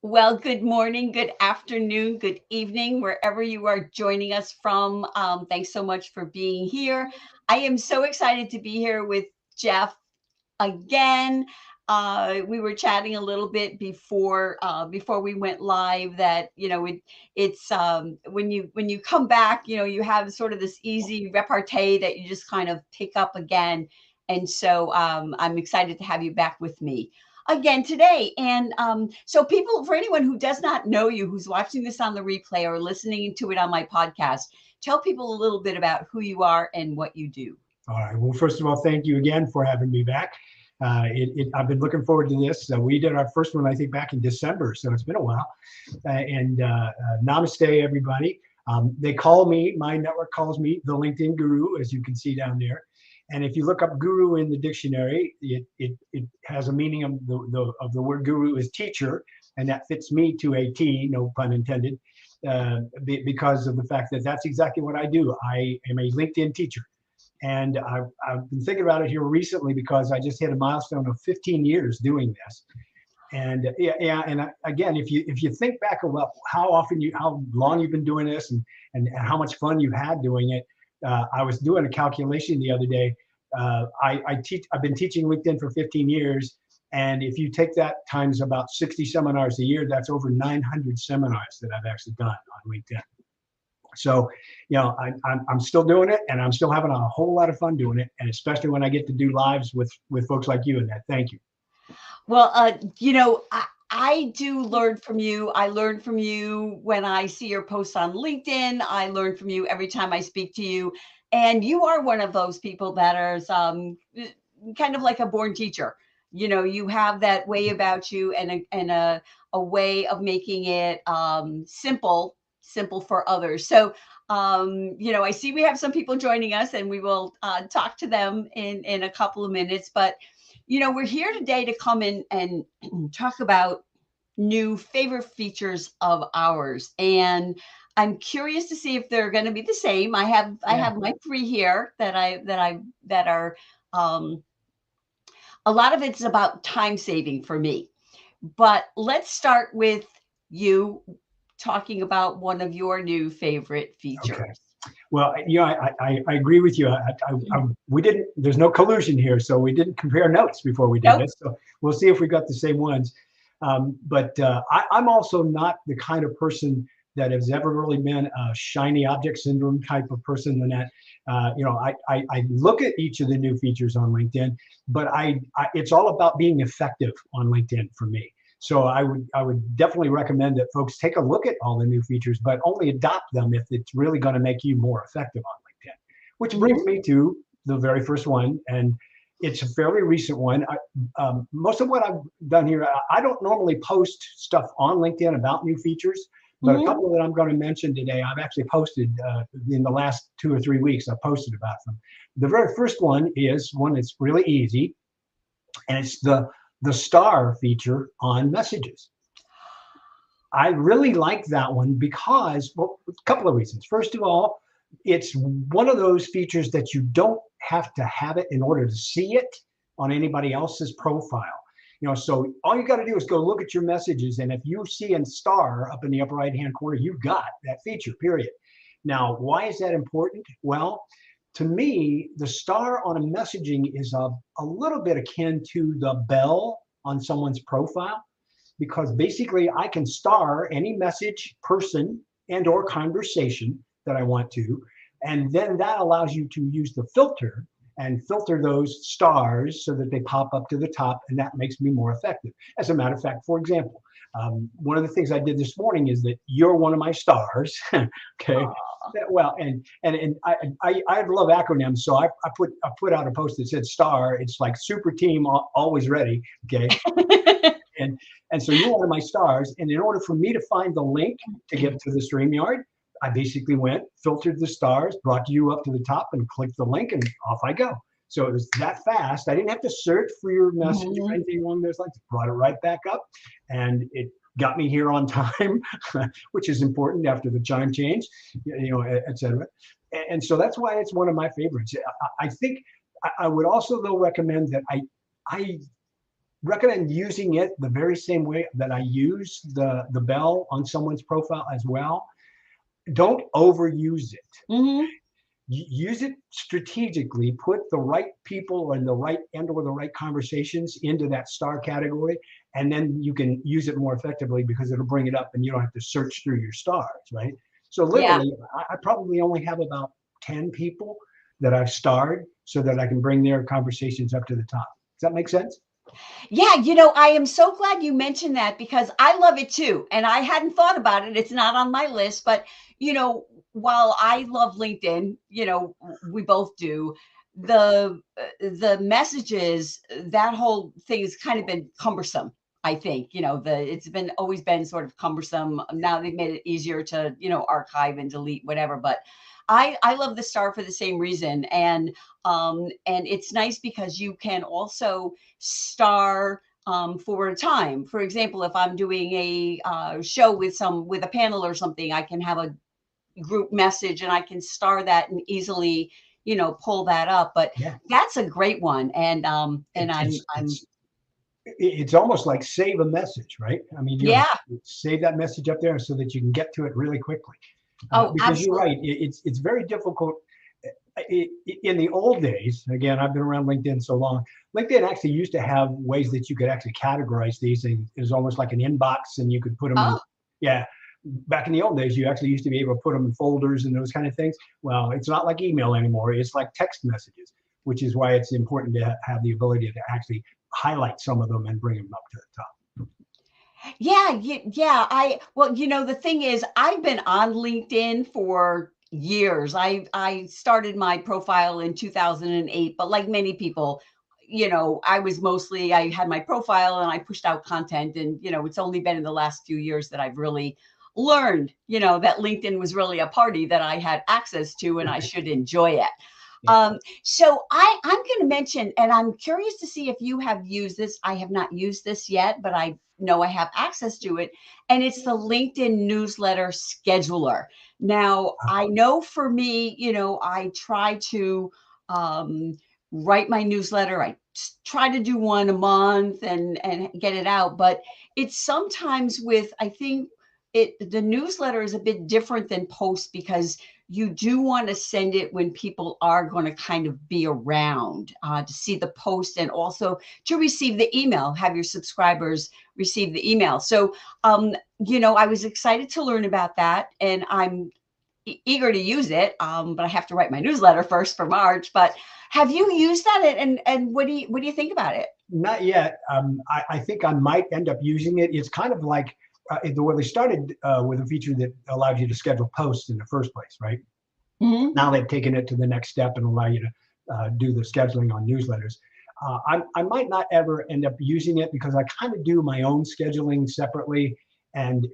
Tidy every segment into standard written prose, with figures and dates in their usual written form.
Well, good morning, good afternoon, good evening, wherever you are joining us from. Thanks so much for being here. I am so excited to be here with Jeff again. We were chatting a little bit before we went live that it's when you come back, you have sort of this easy repartee that you just kind of pick up again, and so I'm excited to have you back with me again today. And so, people, for anyone who does not know you, who's watching this on the replay or listening to it on my podcast, tell people a little bit about who you are and what you do. All right. Well, first of all, thank you again for having me back. I've been looking forward to this. We did our first one, I think, back in December, so it's been a while. Namaste, everybody. They call me, my network calls me the LinkedIn Guru, as you can see down there. And if you look up guru in the dictionary, it has a meaning of the word guru is teacher, and that fits me to a T, no pun intended, because of the fact that that's exactly what I do. I am a LinkedIn teacher. And I've been thinking about it here recently because I just hit a milestone of 15 years doing this. And again, if you think back about how long you've been doing this and how much fun you've had doing it, I was doing a calculation the other day. I've been teaching LinkedIn for 15 years, and if you take that times about 60 seminars a year, that's over 900 seminars that I've actually done on LinkedIn. So, I'm still doing it, and I'm still having a whole lot of fun doing it, and especially when I get to do lives with folks like you. And that, thank you. Well, I do learn from you. I learn from you when I see your posts on LinkedIn. I learn from you every time I speak to you. And you are one of those people that is kind of like a born teacher. You have that way about you, and a way of making it simple for others. So, I see we have some people joining us, and we will talk to them in a couple of minutes. But we're here today to come in and talk about new favorite features of ours. And I'm curious to see if they're going to be the same. I have my three here that are um, a lot of it's about time saving for me. But let's start with you talking about one of your new favorite Okay. features. Well, I agree with you. We didn't. There's no collusion here, so we didn't compare notes before we did Nope. this. So we'll see if we got the same ones. I'm also not the kind of person that has ever really been a shiny object syndrome type of person. And that, I look at each of the new features on LinkedIn, but it's all about being effective on LinkedIn for me. So I would definitely recommend that folks take a look at all the new features, but only adopt them if it's really going to make you more effective on LinkedIn. Which brings Mhm. me to the very first one, and it's a fairly recent one. Most of what I've done here, I don't normally post stuff on LinkedIn about new features, but a Mhm. couple that I'm going to mention today, I've actually posted in the last 2 or 3 weeks. I've posted about them. The very first one is one that's really easy, and it's the star feature on messages. I really like that one because, well, a couple of reasons. First of all, it's one of those features that you don't have to have it in order to see it on anybody else's profile. So all you got to do is go look at your messages, and if you see a star up in the upper right hand corner, you've got that feature, period. Now, why is that important? Well, to me, the star on a messaging is a little bit akin to the bell on someone's profile, because basically I can star any message, person, and or conversation that I want to. And then that allows you to use the filter and filter those stars so that they pop up to the top, and that makes me more effective. As a matter of fact, for example, one of the things I did this morning is that you're one of my stars. Okay. Well, and I love acronyms, so I put out a post that said star. It's like super team, always ready. Okay, and and so you're one of my stars. And in order for me to find the link to get to the StreamYard, I basically went, filtered the stars, brought you up to the top, and clicked the link, and off I go. So it was that fast. I didn't have to search for your message or Mhm. anything along those lines. Brought it right back up, and it got me here on time, which is important after the chime change, et cetera. And so that's why it's one of my favorites. I think I would also though recommend that I recommend using it the very same way that I use the bell on someone's profile as well. Don't overuse it. Hmm. Use it strategically. Put the right people and the right or the right conversations into that star category, and then you can use it more effectively because it'll bring it up, and you don't have to search through your stars, right? So Yeah. literally, I probably only have about 10 people that I've starred so that I can bring their conversations up to the top. Does that make sense? Yeah, I am so glad you mentioned that because I love it too. And I hadn't thought about it. It's not on my list, but you know, while I love LinkedIn, we both do. The messages, that whole thing has kind of been cumbersome. I think, it's been always been sort of cumbersome. Now they've made it easier to, archive and delete whatever, but I love the star for the same reason. And it's nice because you can also star for a time. For example, if I'm doing a show with a panel or something, I can have a group message and I can star that and easily, pull that up. But Yeah. that's a great one. And It's I'm it's almost like save a message, right? I mean, yeah. save that message up there so that you can get to it really quickly. Oh, Because you're absolutely. right, it's very difficult. In the old days, again, I've been around LinkedIn so long. LinkedIn actually used to have ways that you could actually categorize these things. It was almost like an inbox, and you could put them in. Oh, Yeah, back in the old days, you actually used to be able to put them in folders and those kind of things. Well, it's not like email anymore. It's like text messages, which is why it's important to have the ability to actually highlight some of them and bring them up to the top. yeah, yeah. Well, the thing is, I've been on LinkedIn for years. I started my profile in 2008, but like many people, I had my profile and I pushed out content, and it's only been in the last few years that I've really learned, that LinkedIn was really a party that I had access to and I should enjoy it. Yeah. So I'm going to mention, and I'm curious to see if you have used this. I have not used this yet, but I know I have access to it, and it's the LinkedIn newsletter scheduler. Now, I know for me, I try to write my newsletter. I try to do one a month and get it out, but it's sometimes with, I think the newsletter is a bit different than posts because you do want to send it when people are going to kind of be around to see the post and also to receive the email, have your subscribers receive the email. So, I was excited to learn about that, and I'm eager to use it. But I have to write my newsletter first for March. But have you used that? And what do you think about it? Not yet. I think I might end up using it. It's kind of like where they started with a feature that allowed you to schedule posts in the first place, right? Mhm. Now they've taken it to the next step and allow you to do the scheduling on newsletters. I might not ever end up using it because I kind of do my own scheduling separately, and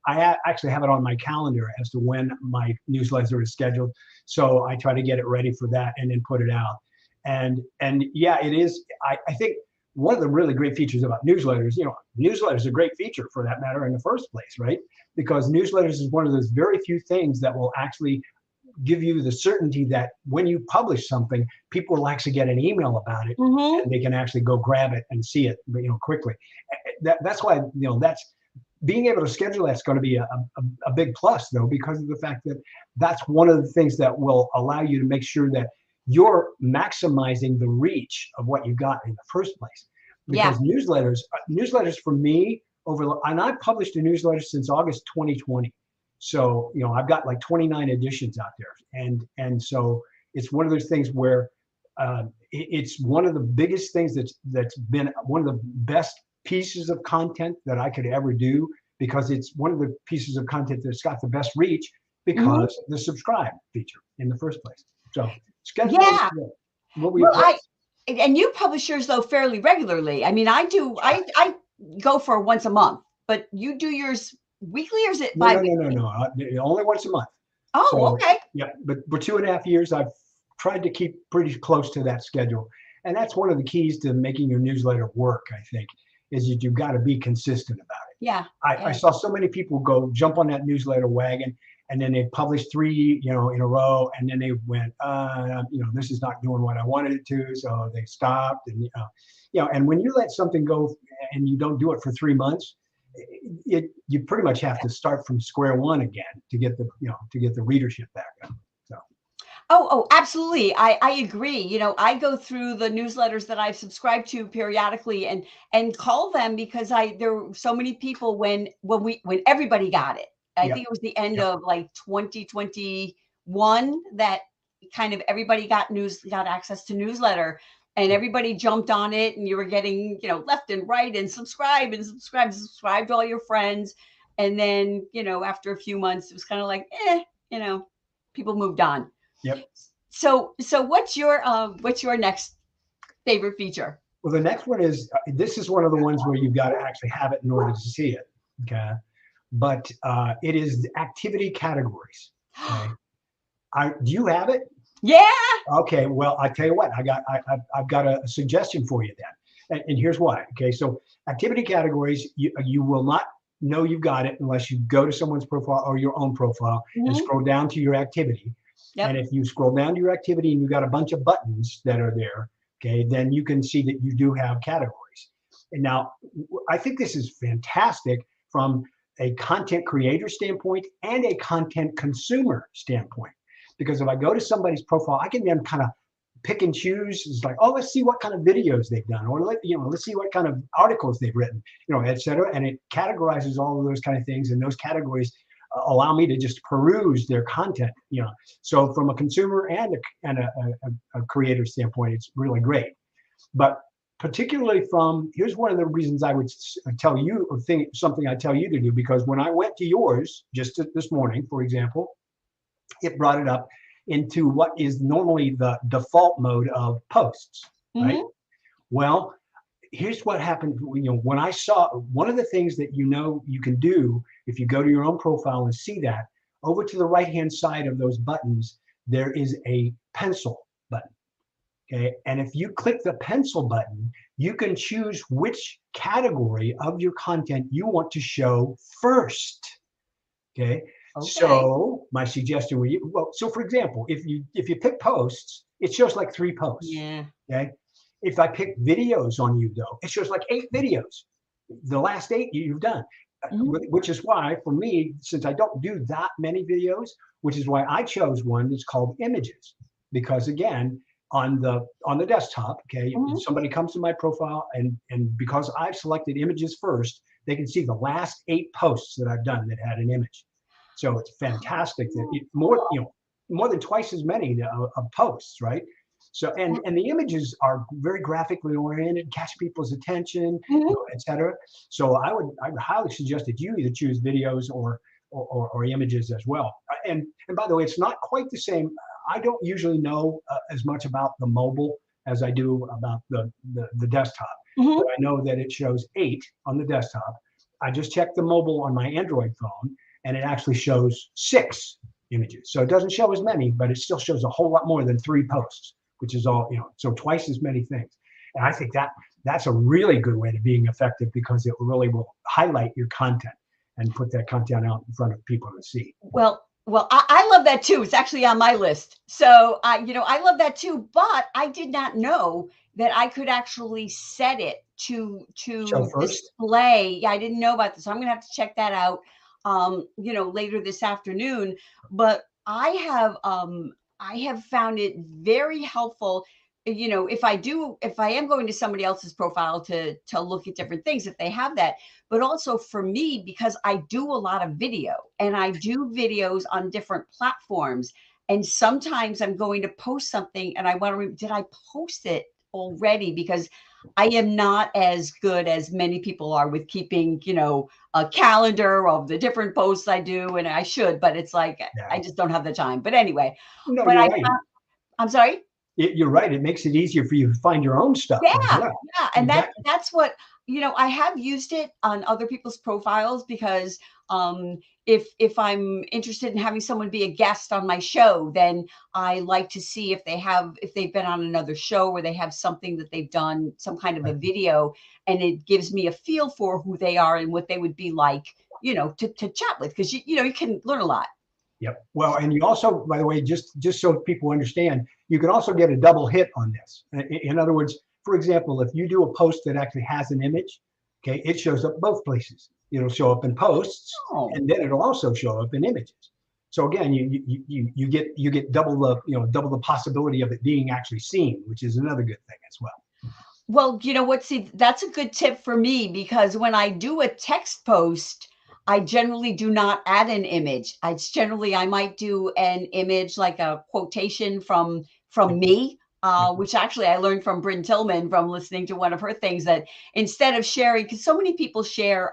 I actually have it on my calendar as to when my newsletter is scheduled. So I try to get it ready for that and then put it out. And yeah, it is. I think one of the really great features about newsletters, newsletters are a great feature for that matter in the first place, right? Because newsletters is one of those very few things that will actually give you the certainty that when you publish something, people will actually get an email about it, Mhm. and they can actually go grab it and see it, quickly. That's why, that's being able to schedule that's going to be a big plus, though, because of the fact that that's one of the things that will allow you to make sure that you're maximizing the reach of what you got in the first place. Yeah. Because newsletters for me and I've published a newsletter since August 2020. So, I've got like 29 editions out there. And so it's one of those things where it's one of the biggest things that's been one of the best pieces of content that I could ever do, because it's one of the pieces of content that's got the best reach Mhm. because of the subscribe feature in the first place. So scheduling, Yeah. yeah. What we Well, what and you publish yours though fairly regularly. I mean, I do. I go for once a month, but you do yours weekly or is it no. bi-weekly? Only once a month. Oh, So okay. yeah, but for 2.5 years, I've tried to keep pretty close to that schedule, and that's one of the keys to making your newsletter work. I think is that you've got to be consistent about it. Yeah. I Yeah. saw so many people go jump on that newsletter wagon, and then they published three, in a row, and then they went, this is not doing what I wanted it to, so they stopped, and and when you let something go and you don't do it for 3 months, you pretty much have to start from square one again to get the readership back up. So. Oh, absolutely. I agree. I go through the newsletters that I've subscribed to periodically and call them because there were so many people when everybody got it. I Yep. think it was the end Yep. of like 2021 that kind of everybody got access to newsletter, and everybody jumped on it, and you were getting, left and right, and subscribe to all your friends. And then, after a few months, it was kind of like, people moved on. Yep. So what's your next favorite feature? Well, the next one is, this is one of the ones where you've got to actually have it in order to see it. Okay. But it is activity categories. Okay. Do you have it? Yeah. Okay. Well, I tell you what, I've got a suggestion for you then. And here's why. Okay. So activity categories, you will not know you've got it unless you go to someone's profile or your own profile and scroll down to your activity. Yep. And if you scroll down to your activity and you've got a bunch of buttons that are there, okay, then you can see that you do have categories. And now, I think this is fantastic from a content creator standpoint and a content consumer standpoint. Because if I go to somebody's profile, I can then kind of pick and choose. It's like, oh, let's see what kind of videos they've done, or let's see what kind of articles they've written, et cetera. And it categorizes all of those kind of things, and those categories allow me to just peruse their content. So from a consumer and a creator standpoint, it's really great. But particularly here's one of the reasons I would tell you, or something I tell you to do, because when I went to yours just this morning, for example, it brought it up into what is normally the default mode of posts, right? Well, here's what happened. When I saw one of the things that you can do if you go to your own profile and see that, over to the right-hand side of those buttons, there is a pencil button. Okay, and if you click the pencil button, you can choose which category of your content you want to show first. Okay. So my suggestion with you, so for example, if you pick posts, it shows like 3 posts. Yeah. Okay. If I pick videos on you, though, it shows like 8 videos. The last 8 you've done, which is why for me, since I don't do that many videos, which is why I chose one that's called images, because again, on the desktop, okay, if somebody comes to my profile and because I've selected images first, they can see the last 8 posts that I've done that had an image. So it's fantastic that more than twice as many of posts, right? So and the images are very graphically oriented, catch people's attention, et cetera. So I would highly suggest that you either choose videos or images as well. And by the way, it's not quite the same. I don't usually know as much about the mobile as I do about the desktop. But I know that it shows 8 on the desktop. I just checked the mobile on my Android phone, and it actually shows 6 images. So it doesn't show as many, but it still shows a whole lot more than 3 posts, which is all, so twice as many things. And I think that's a really good way to being effective, because it really will highlight your content and put that content out in front of people to see. Well, I love that too. It's actually on my list. So, I love that too, but I did not know that I could actually set it to display. Yeah, I didn't know about this. So I'm going to have to check that out, later this afternoon. But I have found it very helpful. If I am going to somebody else's profile to look at different things, if they have that, but also for me, because I do a lot of video and I do videos on different platforms. And sometimes I'm going to post something and I want to, did I post it already? Because I am not as good as many people are with keeping, a calendar of the different posts I do. And I should, but it's like, I just don't have the time. But anyway, no, but right. I'm sorry. You're right. It makes it easier for you to find your own stuff. Yeah. And that's what, I have used it on other people's profiles because if I'm interested in having someone be a guest on my show, then I like to see if they've been on another show where they have something that they've done, some kind of a video, and it gives me a feel for who they are and what they would be like, to chat with, because you can learn a lot. Yep. Well, and you also, by the way, just so people understand, you can also get a double hit on this. In other words, for example, if you do a post that actually has an image, okay, it shows up both places. It'll show up in posts, Oh. and then it'll also show up in images. So again, you get double the possibility of it being actually seen, which is another good thing as well. Well, you know what? See, that's a good tip for me because when I do a text post, I generally do not add an image. I might do an image like a quotation from Yep. me, Yep. which actually I learned from Bryn Tillman from listening to one of her things that instead of sharing, because so many people share,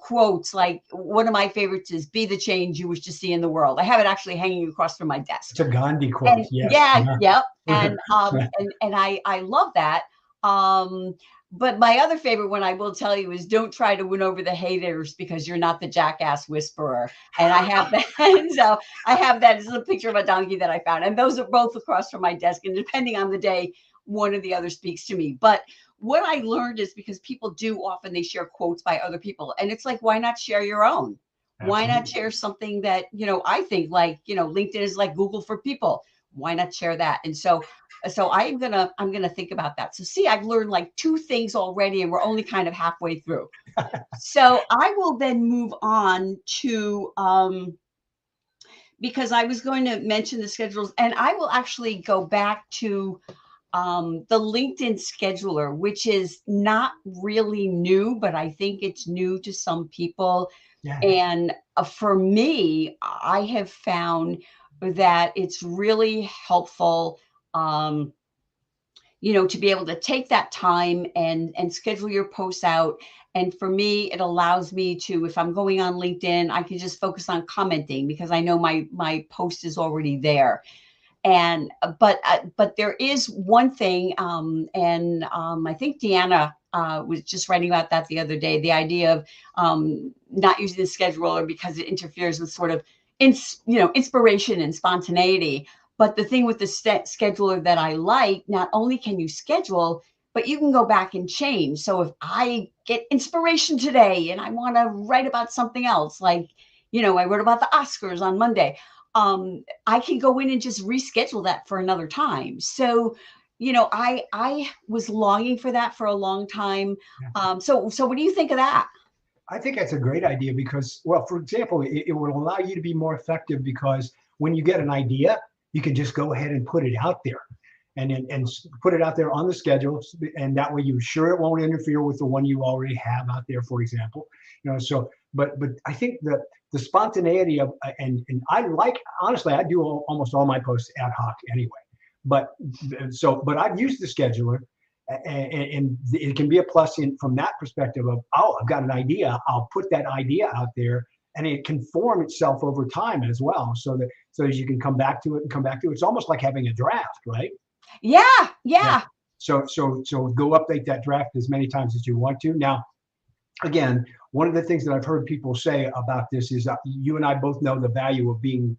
quotes. Like one of my favorites is "Be the change you wish to see in the world." I have it actually hanging across from my desk. It's a Gandhi quote. And Yes. yeah, yep. Uh-huh. And I love that. Um, but my other favorite one I will tell you is don't try to win over the haters because you're not the jackass whisperer. And I have that. And so I have that. This is a picture of a donkey that I found. And those are both across from my desk. And depending on the day, one or the other speaks to me. But what I learned is because people do often they share quotes by other people. And it's like, why not share your own? Why not Absolutely. share something that, I think like, LinkedIn is like Google for people. Why not share that? And so I'm gonna think about that. So see, I've learned like two things already, and we're only kind of halfway through. So I will then move on to because I was going to mention the schedules, and I will actually go back to the LinkedIn scheduler, which is not really new, but I think it's new to some people. Yeah. And for me, I have found that it's really helpful, um, to be able to take that time and schedule your posts out. And for me, it allows me to, if I'm going on LinkedIn, I can just focus on commenting because I know my post is already there. And but there is one thing, and I think Deanna was just writing about that the other day. The idea of not using the scheduler because it interferes with sort of inspiration and spontaneity. But the thing with the scheduler that I like, not only can you schedule, but you can go back and change. So if I get inspiration today and I want to write about something else, like I wrote about the Oscars on Monday. I can go in and just reschedule that for another time. So, I was longing for that for a long time. Yeah. So what do you think of that? I think that's a great idea because, well, for example, it will allow you to be more effective because when you get an idea, you can just go ahead and put it out there and put it out there on the schedule. And that way you're sure it won't interfere with the one you already have out there, for example. So, but I think that the spontaneity of, and I like, honestly, I do almost all my posts ad hoc anyway. But I've used the scheduler and it can be a plus from that perspective of, oh, I've got an idea, I'll put that idea out there and it can form itself over time as well, so that you can come back to it and come back to it. It's almost like having a draft, right? Yeah, Yeah. yeah. So go update that draft as many times as you want to. Now, again, one of the things that I've heard people say about this is you and I both know the value of being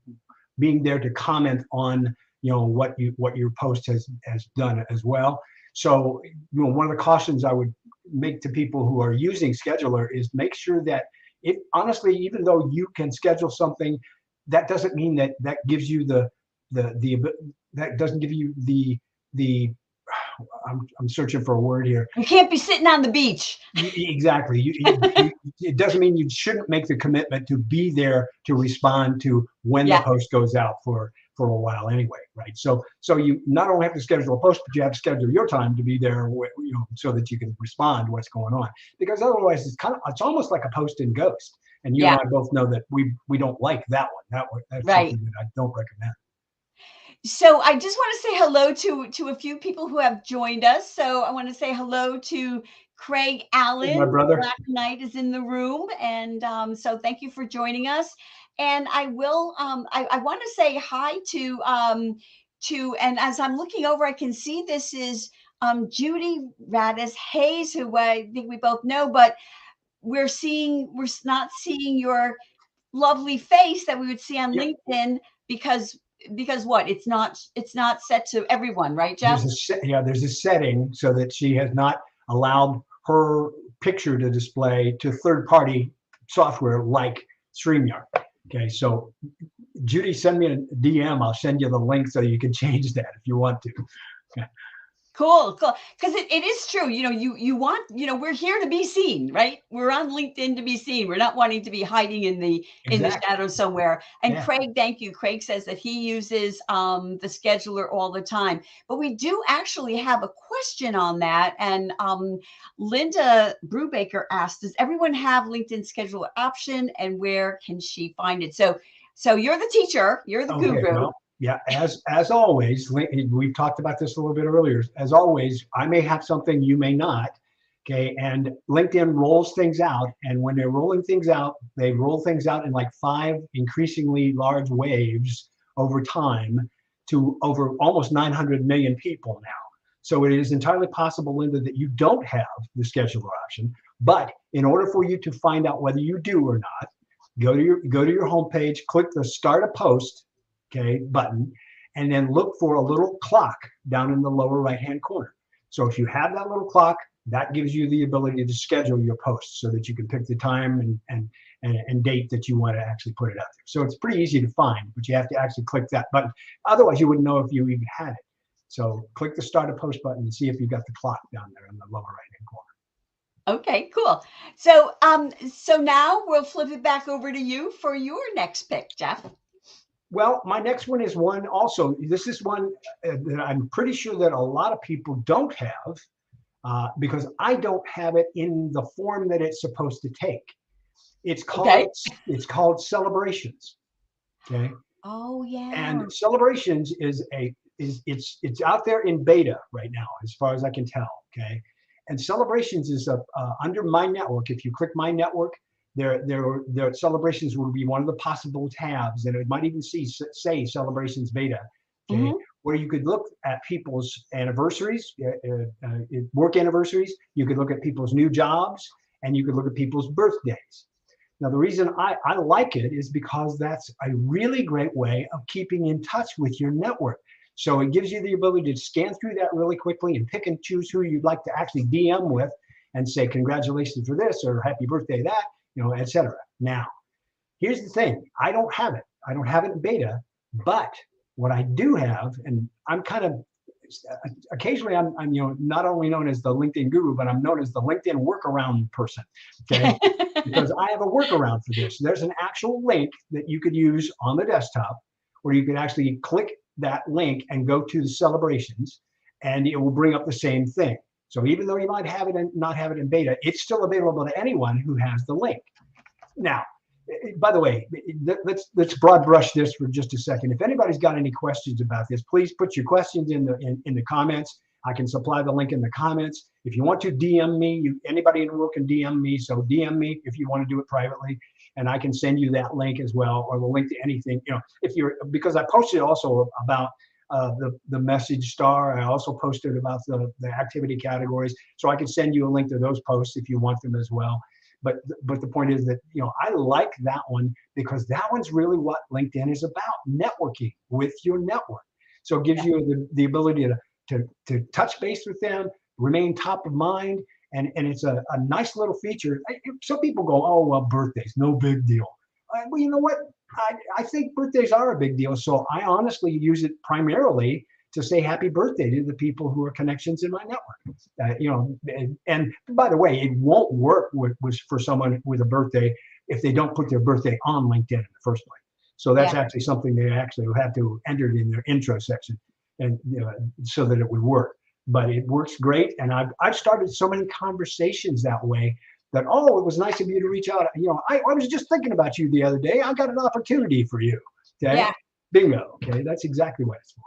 there to comment on what your post has done as well. So one of the cautions I would make to people who are using scheduler is make sure that it honestly, even though you can schedule something, that doesn't mean that gives you the that doesn't give you the I'm searching for a word here. You can't be sitting on the beach. Exactly. It doesn't mean you shouldn't make the commitment to be there to respond to when the post goes out for a while anyway, right? So you not only have to schedule a post, but you have to schedule your time to be there, so that you can respond to what's going on. Because otherwise, it's almost like a post and ghost. And you and I both know that we don't like that one. That's right. Something that I don't recommend. So I just want to say hello to a few people who have joined us. So I want to say hello to Craig Allen. My brother. Black Knight is in the room, and so thank you for joining us. And I will I want to say hi to and as I'm looking over, I can see this is Judy Radis Hayes, who I think we both know, but we're not seeing your lovely face that we would see on LinkedIn because what? It's not set to everyone, right, Jeff? There's a setting so that she has not allowed her picture to display to third-party software like StreamYard. Okay, so Judy, send me a DM. I'll send you the link so you can change that if you want to. Okay. Cool, cool. Because it is true. You want, we're here to be seen, right? We're on LinkedIn to be seen. We're not wanting to be hiding in the Exactly. shadows somewhere. And Yeah. Craig, thank you. Craig says that he uses the scheduler all the time. But we do actually have a question on that. And Linda Brubaker asked, does everyone have LinkedIn scheduler option, and where can she find it? So you're the teacher, you're the Okay. guru. Well, yeah. As always, we've talked about this a little bit earlier. As always, I may have something you may not. Okay. And LinkedIn rolls things out, and when they're rolling things out, they roll things out in like 5 increasingly large waves over time to over almost 900 million people now. So it is entirely possible, Linda, that you don't have the scheduler option. But in order for you to find out whether you do or not, go to your homepage, click the Start a Post, okay, button, and then look for a little clock down in the lower right-hand corner. So if you have that little clock, that gives you the ability to schedule your posts so that you can pick the time and date that you want to actually put it out there. So it's pretty easy to find, but you have to actually click that button. Otherwise, you wouldn't know if you even had it. So click the Start a Post button and see if you've got the clock down there in the lower right-hand corner. Okay, cool. So now we'll flip it back over to you for your next pick, Jeff. Well, my next one is one also. This is one that I'm pretty sure that a lot of people don't have because I don't have it in the form that it's supposed to take. It's Okay. called it's called Celebrations. Okay, Oh yeah. and Celebrations it's out there in beta right now, as far as I can tell. Okay, and Celebrations is under My Network. If you click My Network, their Celebrations will be one of the possible tabs, and it might even say Celebrations Beta. Okay, Hmm. where you could look at people's anniversaries, work anniversaries. You could look at people's new jobs, and you could look at people's birthdays. Now, the reason I like it is because that's a really great way of keeping in touch with your network. So it gives you the ability to scan through that really quickly and pick and choose who you'd like to actually DM with and say, congratulations for this or happy birthday that, etc. Now, here's the thing. I don't have it. I don't have it in beta, but what I do have, and I'm kind of occasionally I'm not only known as the LinkedIn guru, but I'm known as the LinkedIn workaround person. Okay. Because I have a workaround for this. There's an actual link that you could use on the desktop where you could actually click that link and go to the Celebrations, and it will bring up the same thing. So even though you might have it and not have it in beta, it's still available to anyone who has the link. Now, by the way, let's broad brush this for just a second. If anybody's got any questions about this, please put your questions in the comments. I can supply the link in the comments. If you want to DM me, anybody in the world can DM me. So DM me if you want to do it privately, and I can send you that link as well, or the link to anything. Because I posted also about the message star. I also posted about the activity categories, so I can send you a link to those posts if you want them as well. But the point is that I like that one because that one's really what LinkedIn is about: networking with your network. So it gives you the ability to touch base with them, remain top of mind, and it's a nice little feature. Some people go, oh well, birthdays, no big deal. Well, you know what? I think birthdays are a big deal. So I honestly use it primarily to say happy birthday to the people who are connections in my network. And by the way, it won't work for someone with a birthday if they don't put their birthday on LinkedIn in the first place. So that's actually something they actually have to enter in their intro section, and so that it would work. But it works great, and I've started so many conversations that way. That, oh, it was nice of you to reach out. I was just thinking about you the other day. I got an opportunity for you. Okay, Yeah. bingo. Okay, that's exactly what it's for.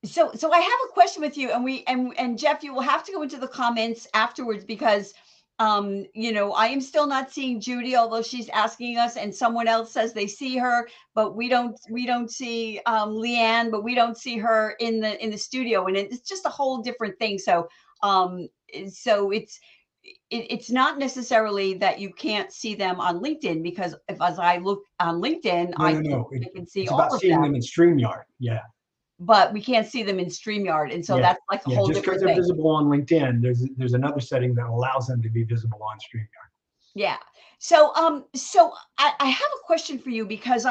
So I have a question with you, and Jeff, you will have to go into the comments afterwards because I am still not seeing Judy, although she's asking us, and someone else says they see her, but we don't see Leanne, but we don't see her in the studio, and it's just a whole different thing. So it's not necessarily that you can't see them on LinkedIn, because as I look on LinkedIn, No. I can see It's about all of seeing them, them in StreamYard. Yeah. but we can't see them in StreamYard. And so Yeah. that's like a Yeah. whole Just because different they're thing. visible on LinkedIn, there's another setting that allows them to be visible on StreamYard. Yeah. So I have a question for you because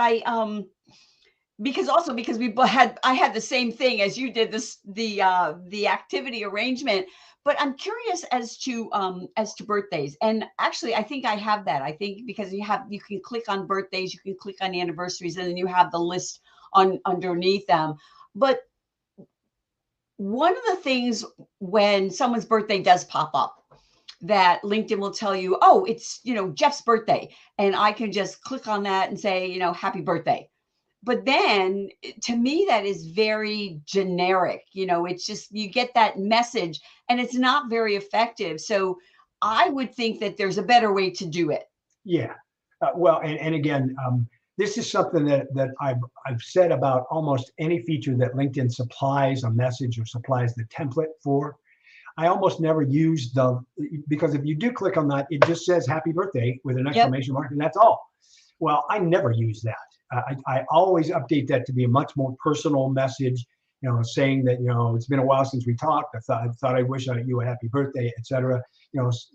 because I had the same thing as you did, the activity arrangement, but I'm curious as to birthdays. And actually I think I have that. I think because you can click on birthdays, you can click on anniversaries, and then you have the list on underneath them. But one of the things when someone's birthday does pop up, that LinkedIn will tell you, oh, it's, Jeff's birthday. And I can just click on that and say, happy birthday. But then to me, that is very generic. It's just, you get that message and it's not very effective. So I would think that there's a better way to do it. Yeah. Well, and again, this is something that I've said about almost any feature that LinkedIn supplies a message or supplies the template for. I almost never use because if you do click on that, it just says happy birthday with an Yep. exclamation mark, and that's all. Well, I never use that. I always update that to be a much more personal message, saying that, it's been a while since we talked. I thought I wish you a happy birthday, etc.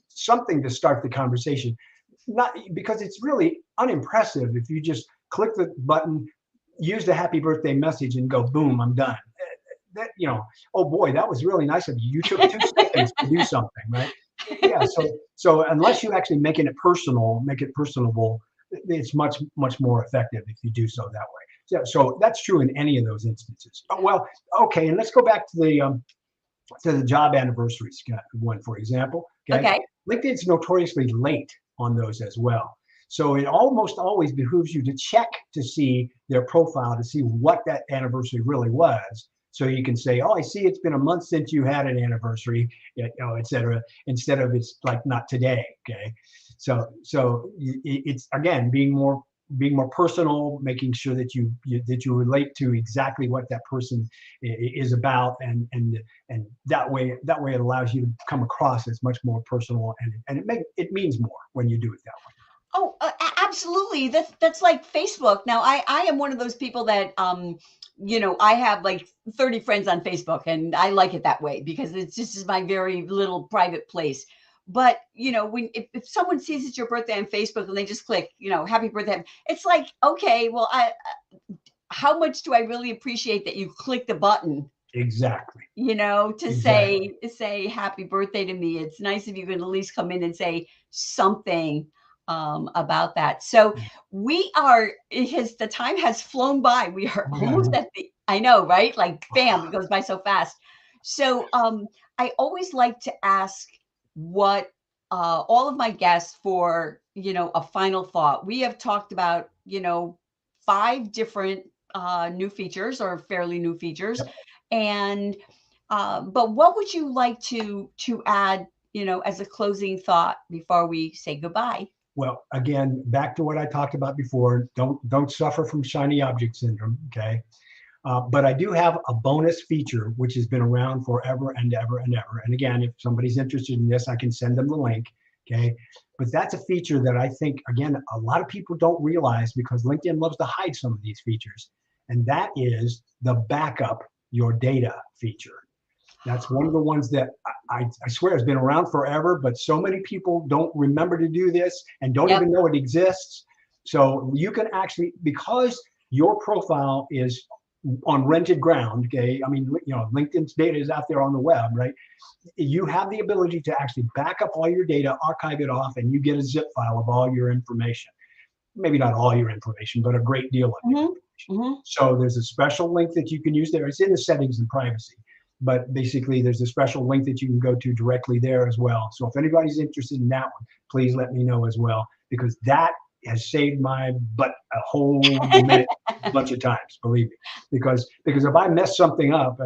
Something to start the conversation. Not because it's really unimpressive if you just click the button, use the happy birthday message, and go, boom, I'm done. That, oh boy, that was really nice of you. You took 2 seconds to do something, right? Yeah. So unless you actually make it personable, it's much more effective if you do so that way. So that's true in any of those instances. Oh, well, okay, and let's go back to the job anniversaries one, for example. Okay, Okay. LinkedIn's notoriously late on those as well. So it almost always behooves you to check to see their profile to see what that anniversary really was. So you can say, oh, I see it's been a month since you had an anniversary, et cetera, instead of it's like not today. Okay. So it's again being more personal, making sure that you relate to exactly what that person is about, and that way it allows you to come across as much more personal, and it means more when you do it that way. Oh, absolutely. That's like Facebook. Now, I am one of those people that I have like 30 friends on Facebook, and I like it that way because it's just my very little private place. But when if someone sees it's your birthday on Facebook and they just click, happy birthday, it's like, okay, well, how much do I really appreciate that you click the button, Exactly. to Exactly. say happy birthday to me. It's nice if you can at least come in and say something about that. So the time has flown by. We are Oh my almost God. at I know, right? Like bam, it goes by so fast. So I always like to ask what all of my guests for, a final thought. We have talked about, 5 different new features or fairly new features. Yep. And but what would you like to add, as a closing thought before we say goodbye? Well, again, back to what I talked about before. Don't suffer from shiny object syndrome. Okay. But I do have a bonus feature which has been around forever and ever and ever. And again, if somebody's interested in this, I can send them the link. Okay. But that's a feature that I think, again, a lot of people don't realize because LinkedIn loves to hide some of these features. And that is the backup your data feature. That's one of the ones that I swear has been around forever, but so many people don't remember to do this and don't Yep. even know it exists. So you can actually, because your profile is on rented ground, okay? I mean, LinkedIn's data is out there on the web, right? You have the ability to actually back up all your data, archive it off, and you get a zip file of all your information. Maybe not all your information, but a great deal of your Hmm. information. Hmm. So there's a special link that you can use there. It's in the settings and privacy, but basically there's a special link that you can go to directly there as well. So if anybody's interested in that one, please let me know as well, because that has saved my butt a whole minute a bunch of times, believe me. Because if I mess something up,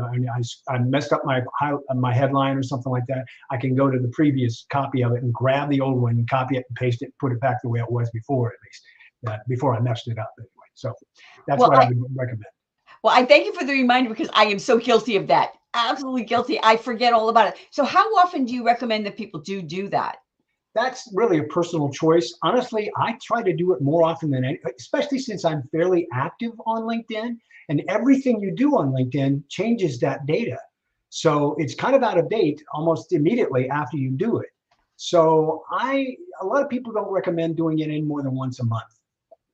I messed up my headline or something like that, I can go to the previous copy of it and grab the old one and copy it and paste it and put it back the way it was before, at least, before I messed it up anyway. So that's Well, what I would recommend. I thank you for the reminder because I am so guilty of that. Absolutely guilty. I forget all about it. So how often do you recommend that people do that? That's really a personal choice. Honestly, I try to do it more often than any, especially since I'm fairly active on LinkedIn, and everything you do on LinkedIn changes that data. So it's kind of out of date almost immediately after you do it. So a lot of people don't recommend doing it any more than once a month.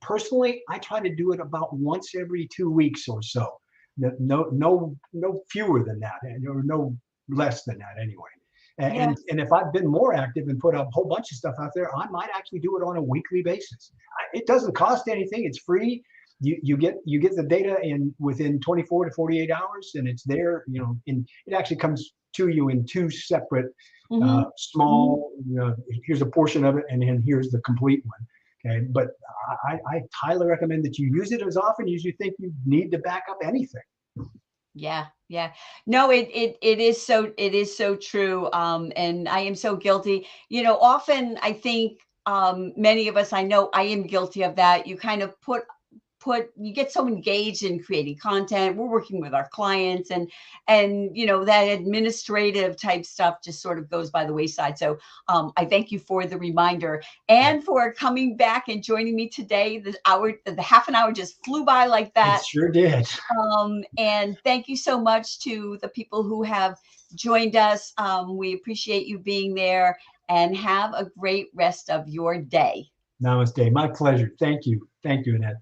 Personally, I try to do it about once every 2 weeks or so. No fewer than that, or no less than that anyway. Yeah. And if I've been more active and put a whole bunch of stuff out there, I might actually do it on a weekly basis. It doesn't cost anything. It's free. You get the data in within 24 to 48 hours, and it's there. It actually comes to you in two separate Hmm. small. Here's a portion of it, and then here's the complete one. Okay, but I highly recommend that you use it as often as you think you need to back up anything. Yeah, yeah. No, it is so true. And I am so guilty. Often I think many of us, I know I am guilty of that. You kind of you get so engaged in creating content. We're working with our clients, and that administrative type stuff just sort of goes by the wayside. So I thank you for the reminder Yeah, and for coming back and joining me today. The half an hour just flew by like it that. sure did. And thank you so much to the people who have joined us. We appreciate you being there, and have a great rest of your day. Namaste. My pleasure. Thank you. Thank you, Annette.